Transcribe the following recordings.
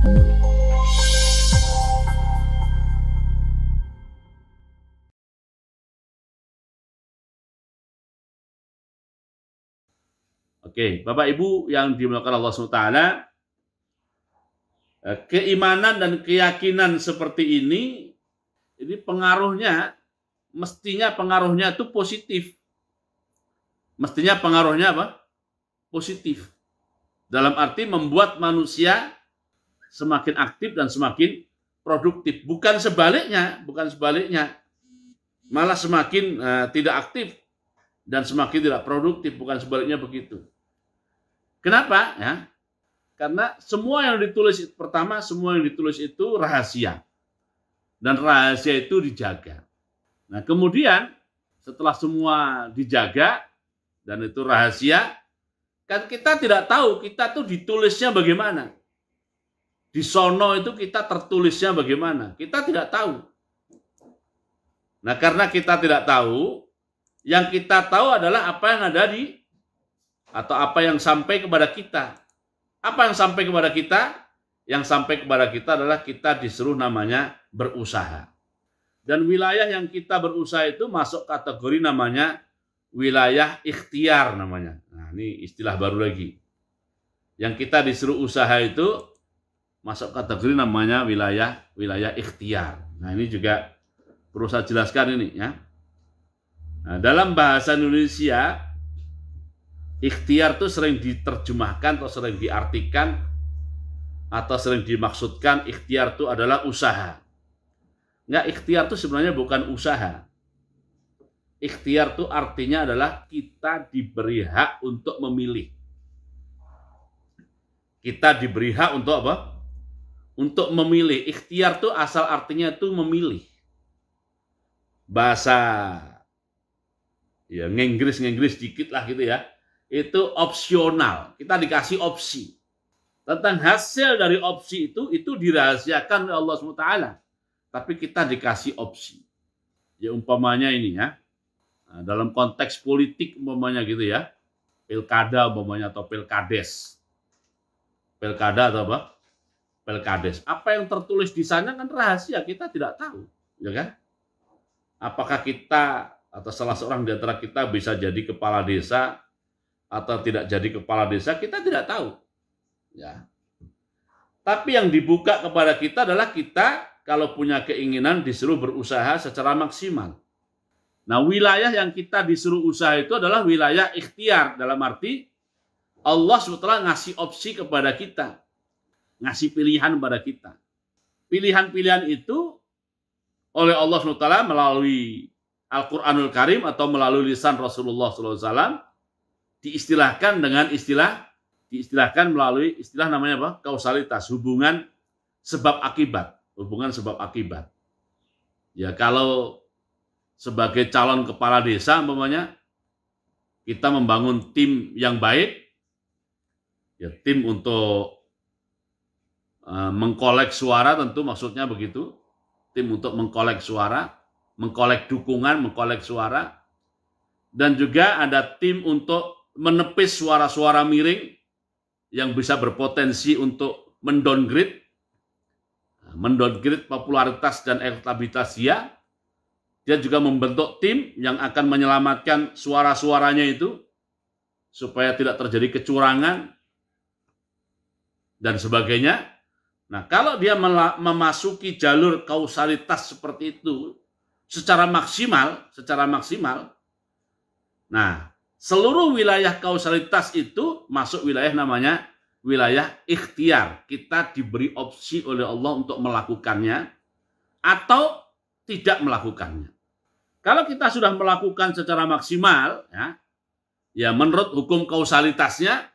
Oke, Bapak Ibu yang dimuliakan Allah SWT, keimanan dan keyakinan seperti ini pengaruhnya, mestinya pengaruhnya itu positif. Mestinya pengaruhnya apa? Positif. Dalam arti membuat manusia semakin aktif dan semakin produktif. Bukan sebaliknya. Malah semakin tidak aktif dan semakin tidak produktif. Bukan sebaliknya begitu. Kenapa? Ya, karena semua yang ditulis itu rahasia. Dan rahasia itu dijaga. Nah, kemudian setelah semua dijaga dan itu rahasia, kan kita tidak tahu kita tuh ditulisnya bagaimana. Di sono itu kita tertulisnya bagaimana. Kita tidak tahu. Nah, karena kita tidak tahu, yang kita tahu adalah apa yang ada di atau apa yang sampai kepada kita. Apa yang sampai kepada kita? Yang sampai kepada kita adalah kita disuruh namanya berusaha. Dan wilayah yang kita berusaha itu masuk kategori namanya wilayah ikhtiar namanya. Nah, ini istilah baru lagi. Yang kita disuruh usaha itu masuk kategori namanya wilayah ikhtiar. Nah, ini juga perlu saya jelaskan ini ya. Nah, dalam bahasa Indonesia ikhtiar itu sering diterjemahkan atau sering diartikan atau sering dimaksudkan ikhtiar itu adalah usaha. Enggak, ikhtiar itu sebenarnya bukan usaha. Ikhtiar itu artinya adalah kita diberi hak untuk memilih. Kita diberi hak untuk apa? Untuk memilih. Ikhtiar itu asal artinya itu memilih. Bahasa ya nginggris dikit lah gitu ya. Itu opsional. Kita dikasih opsi. Tentang hasil dari opsi itu dirahasiakan oleh Allah SWT. Tapi kita dikasih opsi. Ya umpamanya ini ya. Nah, dalam konteks politik umpamanya gitu ya. Pilkada umpamanya atau pilkades. Pilkada atau apa? Pilkades. Apa yang tertulis di sana kan rahasia. Kita tidak tahu. Ya kan? Apakah kita atau salah seorang di antara kita bisa jadi kepala desa atau tidak jadi kepala desa, kita tidak tahu. Ya. Tapi yang dibuka kepada kita adalah kita kalau punya keinginan disuruh berusaha secara maksimal. Nah, wilayah yang kita disuruh usaha itu adalah wilayah ikhtiar. Dalam arti Allah SWT ngasih opsi kepada kita. Ngasih pilihan kepada kita. Pilihan-pilihan itu oleh Allah SWT melalui Al-Quranul Karim atau melalui lisan Rasulullah SAW diistilahkan melalui istilah namanya apa? Kausalitas, hubungan sebab akibat. Ya, kalau sebagai calon kepala desa umpamanya kita membangun tim yang baik, ya tim untuk mengkolek suara, tentu maksudnya begitu. Tim untuk mengkolek suara, mengkolek dukungan, mengkolek suara. Dan juga ada tim untuk menepis suara-suara miring yang bisa berpotensi untuk mendowngrade popularitas dan elektabilitas dia. Dia juga membentuk tim yang akan menyelamatkan suara-suaranya itu supaya tidak terjadi kecurangan dan sebagainya. Nah, kalau dia memasuki jalur kausalitas seperti itu secara maksimal, nah, seluruh wilayah kausalitas itu masuk wilayah namanya wilayah ikhtiar. Kita diberi opsi oleh Allah untuk melakukannya atau tidak melakukannya. Kalau kita sudah melakukan secara maksimal, ya menurut hukum kausalitasnya,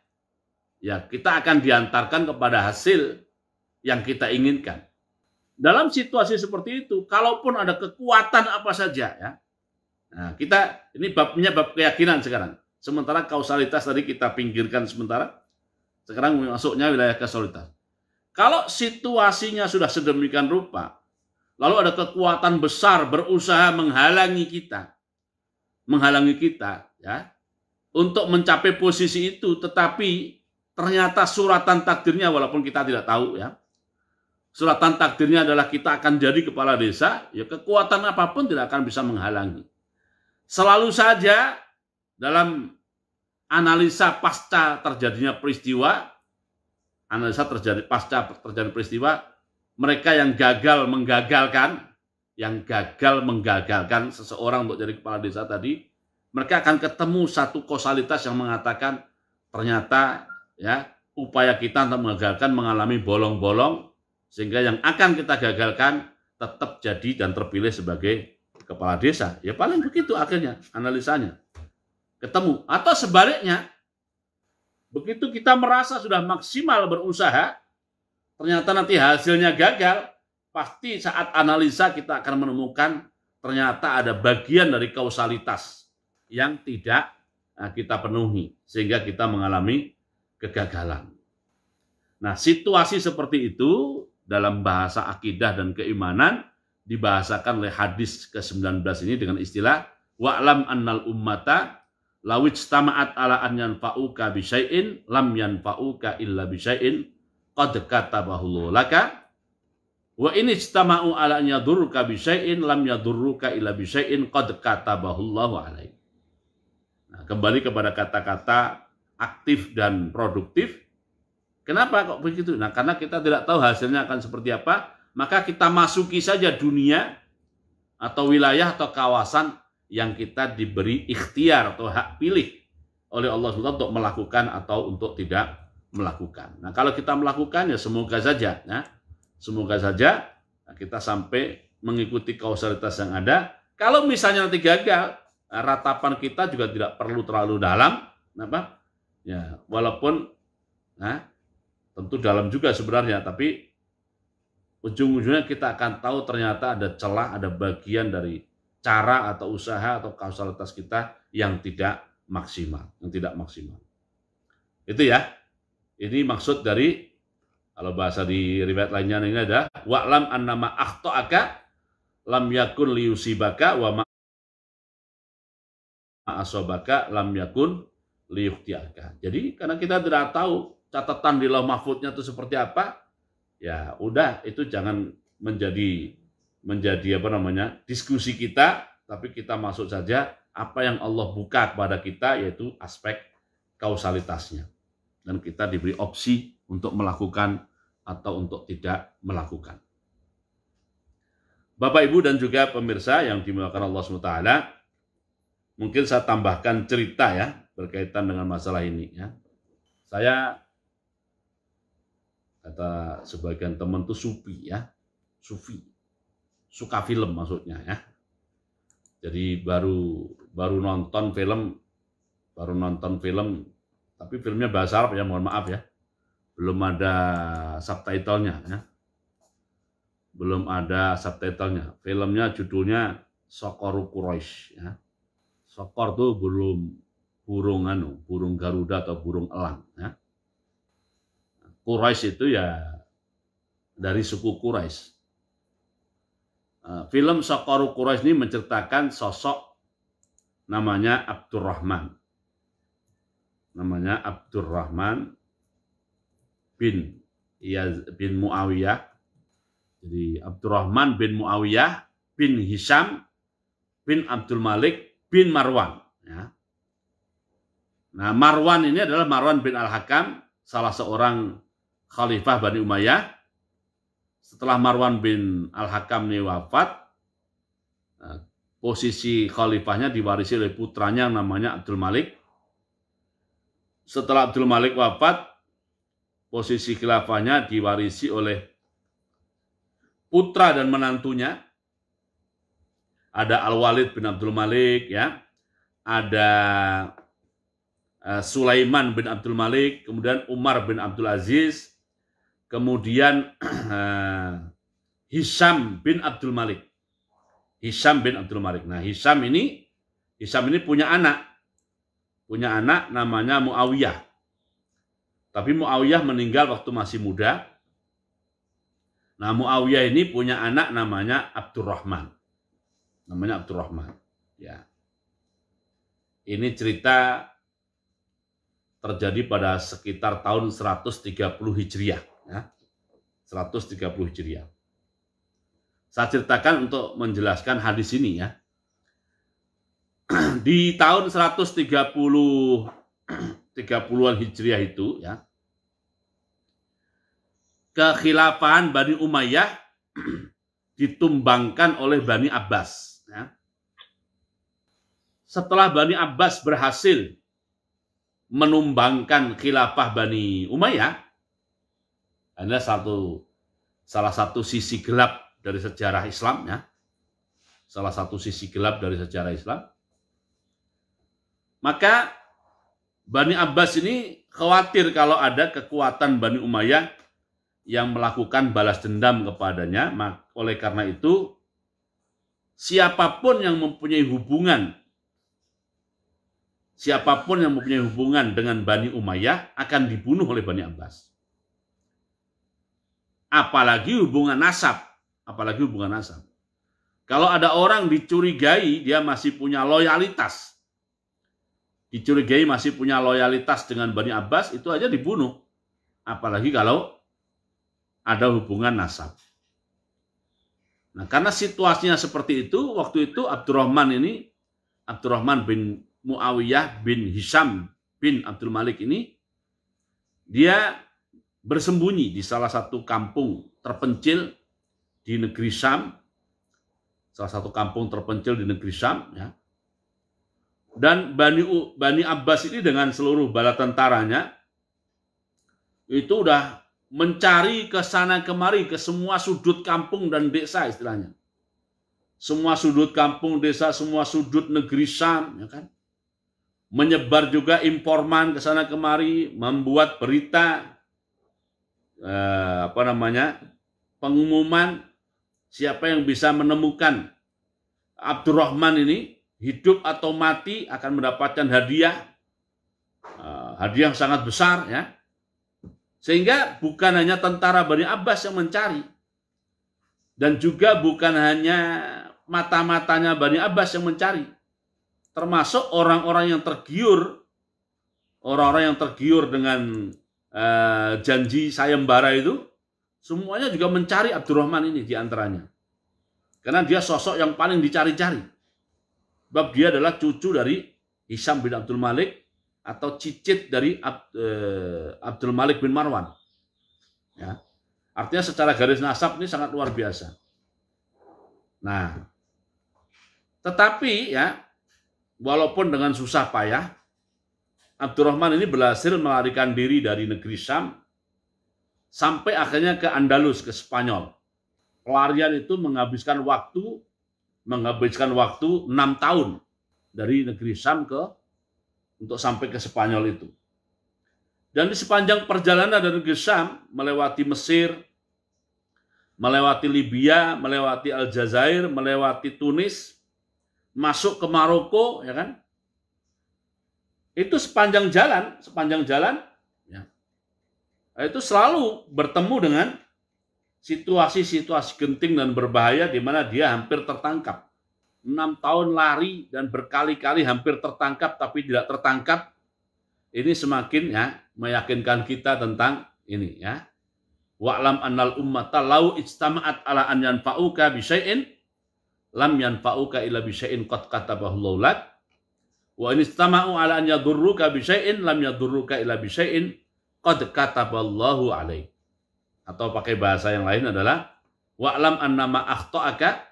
ya kita akan diantarkan kepada hasil yang kita inginkan. Dalam situasi seperti itu, kalaupun ada kekuatan apa saja, ya, nah kita ini bab keyakinan sekarang. Sementara kausalitas tadi kita pinggirkan sementara. Sekarang masuknya wilayah kausalitas. Kalau situasinya sudah sedemikian rupa, lalu ada kekuatan besar berusaha menghalangi kita, ya, untuk mencapai posisi itu, tetapi ternyata suratan takdirnya walaupun kita tidak tahu, ya, suratan takdirnya adalah kita akan jadi kepala desa, ya kekuatan apapun tidak akan bisa menghalangi. Selalu saja dalam analisa pasca terjadinya peristiwa, pasca terjadi peristiwa, mereka yang gagal menggagalkan seseorang untuk jadi kepala desa tadi, mereka akan ketemu satu kausalitas yang mengatakan ternyata ya upaya kita untuk menggagalkan mengalami bolong-bolong, sehingga yang akan kita gagalkan tetap jadi dan terpilih sebagai kepala desa. Ya paling begitu akhirnya analisanya. Ketemu. Atau sebaliknya, begitu kita merasa sudah maksimal berusaha, ternyata nanti hasilnya gagal, pasti saat analisa kita akan menemukan ternyata ada bagian dari kausalitas yang tidak kita penuhi, sehingga kita mengalami kegagalan. Nah, situasi seperti itu dalam bahasa akidah dan keimanan dibahasakan oleh hadis ke-19 ini dengan istilah wa'lam annal ummata lawitstama'at ala an yanfa'uka bisyai'in lam yanfa'uka illa bisyai'in qad katabahu laka wa in ijtama'u ala an yadurruka bisyai'in lam yadurruka illa bisyai'in qad katabahu alaik. Nah, kembali kepada kata-kata aktif dan produktif. Kenapa kok begitu? Nah, karena kita tidak tahu hasilnya akan seperti apa, maka kita masuki saja dunia atau wilayah atau kawasan yang kita diberi ikhtiar atau hak pilih oleh Allah SWT untuk melakukan atau untuk tidak melakukan. Nah, kalau kita melakukan ya semoga saja kita sampai mengikuti kausalitas yang ada. Kalau misalnya nanti gagal, ratapan kita juga tidak perlu terlalu dalam, kenapa? Ya, walaupun tentu dalam juga sebenarnya, tapi ujung-ujungnya kita akan tahu ternyata ada celah, ada bagian dari cara atau usaha atau kausalitas kita yang tidak maksimal, Itu ya. Ini maksud dari, kalau bahasa di riwayat lainnya ini ada wa'lam annama akhta'aka lam yakun liyusibaka wa ma asabaka lam yakun liyukhti'aka. Jadi karena kita tidak tahu catatan di lauh mahfudnya itu seperti apa, ya udah itu jangan menjadi diskusi kita, tapi kita masuk saja apa yang Allah buka kepada kita, yaitu aspek kausalitasnya, dan kita diberi opsi untuk melakukan atau untuk tidak melakukan. Bapak Ibu dan juga pemirsa yang dimuliakan Allah SWT, mungkin saya tambahkan cerita ya berkaitan dengan masalah ini ya. Saya, kata sebagian teman tuh sufi, suka film maksudnya ya. Jadi baru nonton film, tapi filmnya bahasa Arab ya, mohon maaf ya, belum ada subtitlenya ya, Filmnya judulnya Sokoru Quraisy ya. Sokor tuh burung Garuda atau burung elang ya. Quraisy itu ya dari suku Quraisy. Film Sokoru Quraisy ini menceritakan sosok namanya Abdurrahman bin Muawiyah. Jadi Abdurrahman bin Muawiyah bin Hisham bin Abdul Malik bin Marwan ya. Nah, Marwan ini adalah Marwan bin Al-Hakam, salah seorang Khalifah Bani Umayyah. Setelah Marwan bin Al-Hakam ini wafat, posisi khalifahnya diwarisi oleh putranya namanya Abdul Malik. Setelah Abdul Malik wafat, posisi khilafahnya diwarisi oleh putra dan menantunya. Ada Al-Walid bin Abdul Malik ya. Ada Sulaiman bin Abdul Malik, kemudian Umar bin Abdul Aziz, kemudian Hisham bin Abdul Malik. Nah, Hisham ini punya anak namanya Muawiyah. Tapi Muawiyah meninggal waktu masih muda. Nah, Muawiyah ini punya anak namanya Abdurrahman. Ya. Ini cerita terjadi pada sekitar tahun 130 Hijriah ya. 130 Hijriah. Saya ceritakan untuk menjelaskan hadis ini ya. Di tahun 130-an Hijriah itu ya, kekhilafahan Bani Umayyah ditumbangkan oleh Bani Abbas. Ya. Setelah Bani Abbas berhasil menumbangkan khilafah Bani Umayyah, adalah salah satu sisi gelap dari sejarah Islam ya. Salah satu sisi gelap dari sejarah Islam. Maka Bani Abbas ini khawatir kalau ada kekuatan Bani Umayyah yang melakukan balas dendam kepadanya. Oleh karena itu, siapapun yang mempunyai hubungan dengan Bani Umayyah akan dibunuh oleh Bani Abbas. Apalagi hubungan nasab. Kalau ada orang dicurigai dia masih punya loyalitas. Dengan Bani Abbas, itu aja dibunuh. Apalagi kalau ada hubungan nasab. Nah, karena situasinya seperti itu, waktu itu Abdurrahman bin Muawiyah bin Hisham bin Abdul Malik ini, dia bersembunyi di salah satu kampung terpencil di negeri Syam. Ya. Dan Bani Abbas ini dengan seluruh bala tentaranya itu udah mencari ke sana kemari, ke semua sudut kampung dan desa istilahnya. Semua sudut kampung, desa, semua sudut negeri Syam, ya kan? Menyebar juga informan ke sana kemari, membuat berita pengumuman siapa yang bisa menemukan Abdurrahman ini hidup atau mati akan mendapatkan hadiah yang sangat besar ya. Sehingga bukan hanya tentara Bani Abbas yang mencari, dan juga bukan hanya mata-matanya Bani Abbas yang mencari, termasuk orang-orang yang tergiur dengan janji sayembara itu, semuanya juga mencari Abdurrahman ini diantaranya. Karena dia sosok yang paling dicari-cari. Sebab dia adalah cucu dari Hisham bin Abdul Malik atau cicit dari Abdul Malik bin Marwan. Ya. Artinya secara garis nasab ini sangat luar biasa. Nah, tetapi ya, walaupun dengan susah payah, Abdurrahman ini berhasil melarikan diri dari negeri Syam sampai akhirnya ke Andalus, ke Spanyol. Pelarian itu menghabiskan waktu 6 tahun dari negeri Syam untuk sampai ke Spanyol itu. Dan di sepanjang perjalanan dari negeri Syam, melewati Mesir, melewati Libya, melewati Aljazair, melewati Tunis, masuk ke Maroko, ya kan? Itu sepanjang jalan, ya, itu selalu bertemu dengan situasi-situasi genting dan berbahaya di mana dia hampir tertangkap. 6 tahun lari dan berkali-kali hampir tertangkap tapi tidak tertangkap. Ini semakin ya meyakinkan kita tentang ini ya. Wa'lam annal ummata law ijtama'at ala an yanfa'uka bi syai'in lam yanfa'uka illa bi syai'in qad katabahu Allahu lak. Wa in istama'u ala an yadurruka bi syai'in lam yadurruka illa bi syai'in qad kataballahu alaik. Atau pakai bahasa yang lain adalah wa'lam annama akhta'aka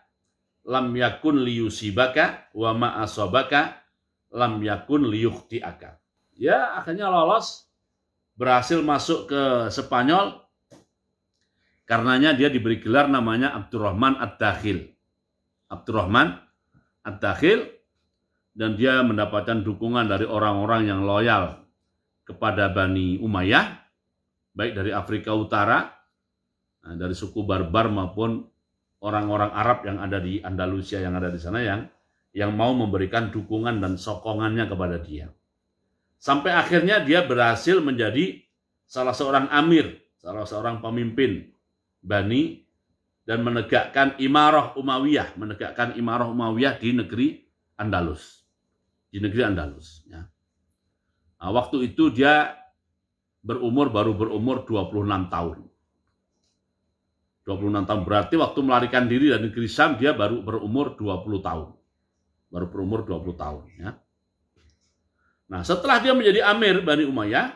lam yakun liyusibaka wa ma asabaka lam yakun liyukhti'aka. Ya, akhirnya lolos, berhasil masuk ke Spanyol. Karenanya dia diberi gelar namanya Abdurrahman Ad-Dakhil. Dan dia mendapatkan dukungan dari orang-orang yang loyal kepada Bani Umayyah, baik dari Afrika Utara, dari suku Barbar maupun orang-orang Arab yang ada di Andalusia, yang ada di sana, yang mau memberikan dukungan dan sokongannya kepada dia. Sampai akhirnya dia berhasil menjadi salah seorang amir, salah seorang pemimpin Bani, dan menegakkan imarah Umayyah di negeri Andalus. Ya. Nah, waktu itu dia baru berumur 26 tahun. 26 tahun berarti waktu melarikan diri dari negeri Syam dia baru berumur 20 tahun. Baru berumur 20 tahun ya. Nah, setelah dia menjadi Amir Bani Umayyah,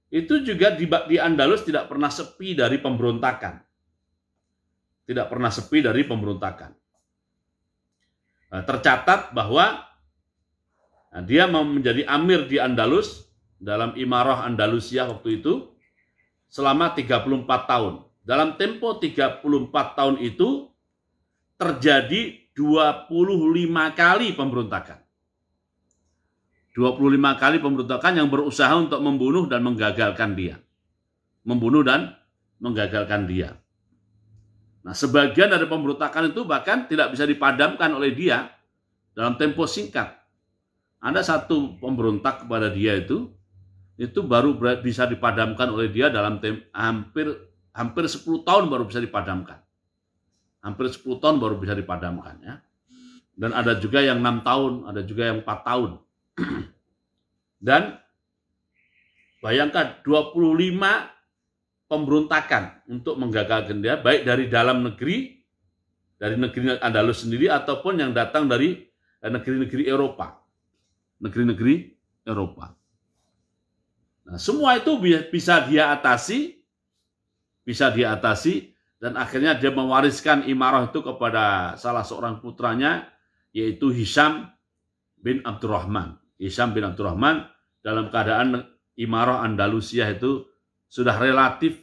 itu juga di Andalus tidak pernah sepi dari pemberontakan. Tidak pernah sepi dari pemberontakan. Nah, tercatat bahwa dia menjadi Amir di Andalus dalam Imarah Andalusia waktu itu selama 34 tahun. Dalam tempo 34 tahun itu terjadi 25 kali pemberontakan. 25 kali pemberontakan yang berusaha untuk membunuh dan menggagalkan dia. Membunuh dan menggagalkan dia. Nah, sebagian dari pemberontakan itu bahkan tidak bisa dipadamkan oleh dia dalam tempo singkat. Ada satu pemberontak kepada dia itu baru bisa dipadamkan oleh dia dalam hampir 10 tahun baru bisa dipadamkan. Hampir 10 tahun baru bisa dipadamkan ya. Dan ada juga yang 6 tahun, ada juga yang 4 tahun. Dan bayangkan 25 pemberontakan untuk menggagalkan dia, baik dari dalam negeri, dari negeri Andalus sendiri, ataupun yang datang dari negeri-negeri Eropa. Negeri-negeri Eropa. Nah, semua itu bisa dia atasi, dan akhirnya dia mewariskan imarah itu kepada salah seorang putranya, yaitu Hisham bin Abdurrahman. Hisham bin Abdurrahman dalam keadaan imarah Andalusia itu sudah relatif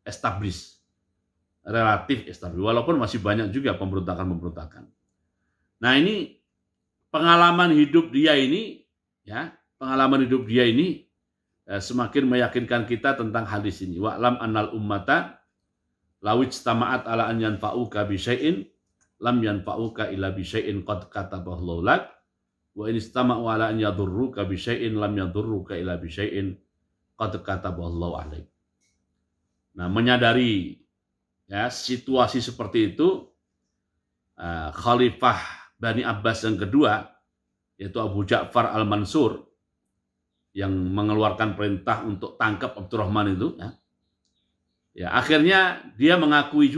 established, walaupun masih banyak juga pemberontakan. Nah, ini pengalaman hidup dia ini semakin meyakinkan kita tentang hadis ini. Wa'lam annal ummata lawij tama'at ala an yanfa'uka bi syai'in lam yanfa'uka illa bi syai'in qad katabahu lak wa in istama'u ala an yadurruka bi syai'in lam yadurruka illa bi syai'in qad katabahu alaik. Nah, menyadari situasi seperti itu, Khalifah Bani Abbas yang kedua, yaitu Abu Ja'far Al-Mansur, yang mengeluarkan perintah untuk tangkap Abdurrahman itu, akhirnya dia mengakui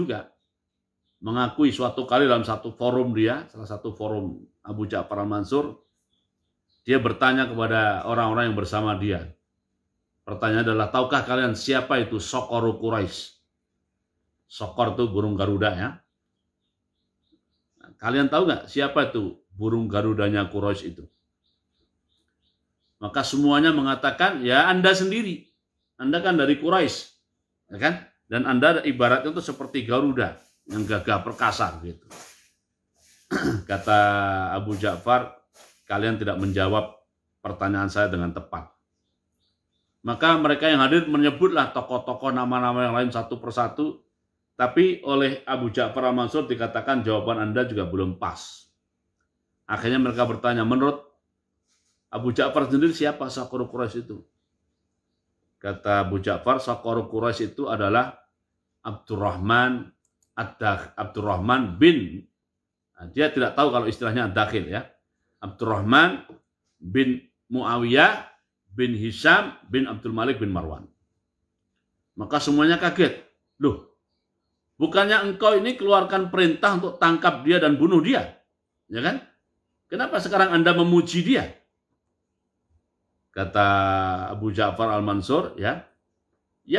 suatu kali dalam satu forum salah satu forum Abu Ja'far Al-Mansur, dia bertanya kepada orang-orang yang bersama dia. Pertanyaan adalah, tahukah kalian siapa itu Soqor Quraisy? Soqor itu burung Garuda ya. Nah, kalian tahu nggak siapa itu burung Garudanya Quraisy itu? Maka semuanya mengatakan, ya Anda sendiri. Anda kan dari Quraisy, ya kan? Dan Anda ibaratnya itu seperti Garuda yang gagah perkasa gitu. Kata Abu Ja'far, kalian tidak menjawab pertanyaan saya dengan tepat. Maka mereka yang hadir menyebutlah tokoh-tokoh nama-nama yang lain satu persatu, tapi oleh Abu Ja'far Al-Mansur dikatakan jawaban Anda juga belum pas. Akhirnya mereka bertanya, menurut Abu Ja'far sendiri siapa Soqor Quraisy itu? Kata Abu Ja'far, Soqor Quraisy itu adalah Abdurrahman bin, dia tidak tahu kalau istilahnya Ad-Dakhil ya. Abdurrahman bin Muawiyah bin Hisham bin Abdul Malik bin Marwan. Maka semuanya kaget. Loh, bukannya engkau ini keluarkan perintah untuk tangkap dia dan bunuh dia? Ya kan? Kenapa sekarang Anda memuji dia? Kata Abu Ja'far Al-Mansur, ya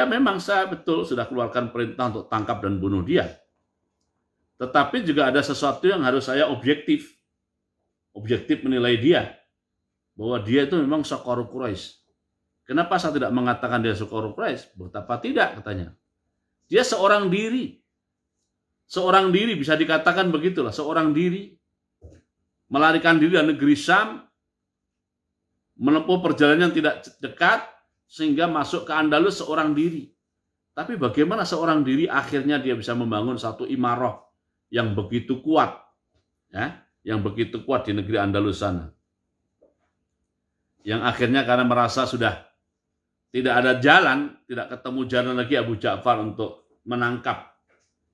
memang saya betul sudah keluarkan perintah untuk tangkap dan bunuh dia. Tetapi juga ada sesuatu yang harus saya objektif menilai dia, bahwa dia itu memang Soqor Quraisy. Kenapa saya tidak mengatakan dia Soqor Quraisy? Betapa tidak, katanya. Dia seorang diri. Seorang diri bisa dikatakan begitulah, seorang diri. Melarikan diri dari negeri Syam, menempuh perjalanan yang tidak dekat, sehingga masuk ke Andalus seorang diri. Tapi bagaimana seorang diri akhirnya dia bisa membangun satu imarah yang begitu kuat, yang begitu kuat di negeri Andalus sana. Yang akhirnya karena merasa sudah tidak ada jalan, tidak ketemu jalan lagi Abu Ja'far untuk menangkap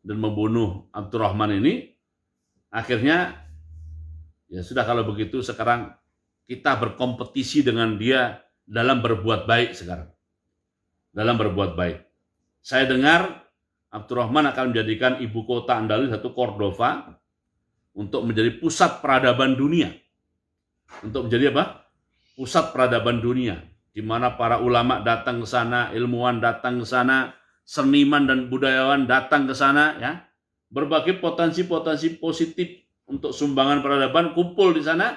dan membunuh Abdurrahman ini, akhirnya ya sudah, kalau begitu sekarang kita berkompetisi dengan dia dalam berbuat baik sekarang. Dalam berbuat baik. Saya dengar Abdurrahman akan menjadikan ibu kota Andalus satu Cordova untuk menjadi pusat peradaban dunia. Untuk menjadi apa? Pusat peradaban dunia, di mana para ulama datang ke sana, ilmuwan datang ke sana, seniman dan budayawan datang ke sana, ya. Berbagai potensi-potensi positif untuk sumbangan peradaban kumpul di sana,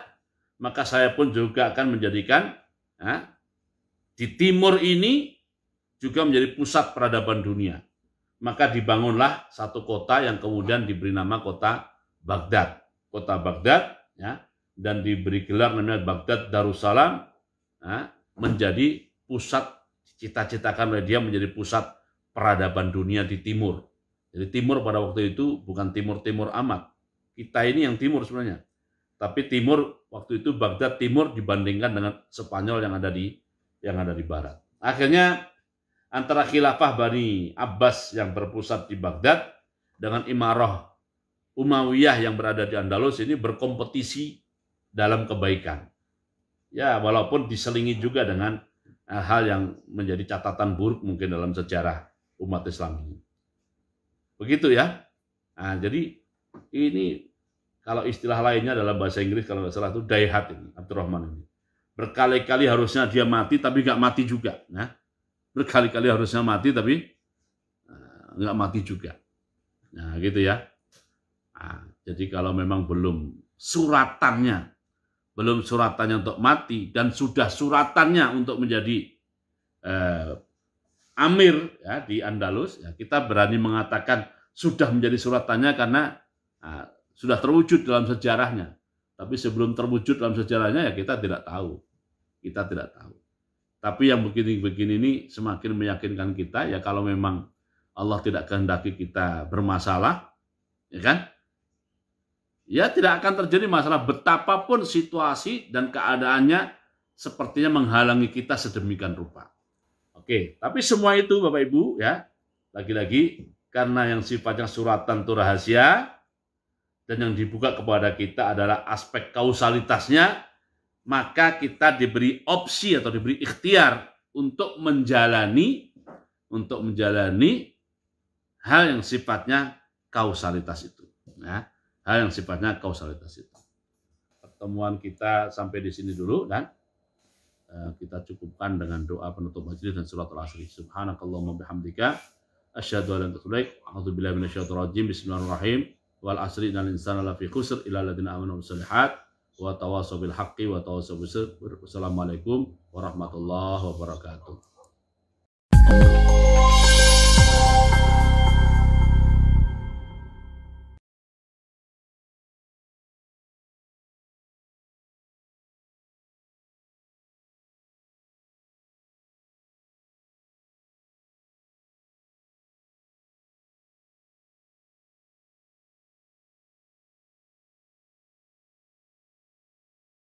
maka saya pun juga akan menjadikan di timur ini juga menjadi pusat peradaban dunia. Maka dibangunlah satu kota yang kemudian diberi nama kota Baghdad. Kota Baghdad, ya, dan diberi gelar namanya Baghdad Darussalam, ya, menjadi pusat, cita-citakan oleh dia menjadi pusat peradaban dunia di timur. Jadi timur pada waktu itu bukan timur-timur amat. Kita ini yang timur sebenarnya. Tapi timur waktu itu Baghdad timur dibandingkan dengan Spanyol yang ada di barat. Akhirnya antara khilafah Bani Abbas yang berpusat di Baghdad dengan Imarah Umayyah yang berada di Andalus ini berkompetisi dalam kebaikan. Ya, walaupun diselingi juga dengan hal yang menjadi catatan buruk mungkin dalam sejarah umat Islam ini. Begitu ya. Nah, jadi ini kalau istilah lainnya dalam bahasa Inggris kalau nggak salah itu daihat ini, Abdurrahman ini. Berkali-kali harusnya dia mati tapi nggak mati juga. Nah, berkali-kali harusnya mati tapi nggak mati juga. Nah, gitu ya. Nah, jadi kalau memang belum suratannya untuk mati dan sudah suratannya untuk menjadi amir ya, di Andalus, ya, kita berani mengatakan sudah menjadi suratannya karena sudah terwujud dalam sejarahnya. Tapi sebelum terwujud dalam sejarahnya ya kita tidak tahu. Kita tidak tahu. Tapi yang begini-begini ini semakin meyakinkan kita ya kalau memang Allah tidak kehendaki kita bermasalah, ya kan? Ya tidak akan terjadi masalah betapapun situasi dan keadaannya sepertinya menghalangi kita sedemikian rupa. Oke, tapi semua itu Bapak Ibu ya, lagi-lagi karena yang sifatnya suratan itu rahasia dan yang dibuka kepada kita adalah aspek kausalitasnya, maka kita diberi opsi atau diberi ikhtiar untuk menjalani hal yang sifatnya kausalitas itu. Ya. Hal yang sifatnya kausalitas itu. Pertemuan kita sampai di sini dulu dan kita cukupkan dengan doa penutup majelis dan surat al-asri. Subhanakallahumma bihamdika asyhadu an la ilaha illa anta a'udzubillahi minasyaitonir rajim. Bismillahirrahmanirrahim. Wal asri innal insana lafi khusr illa alladziina aamanu wa shalihat wa tawassaw bil haqqi wa tawassaw bis sabr. Wassalamualaikum warahmatullahi wabarakatuh.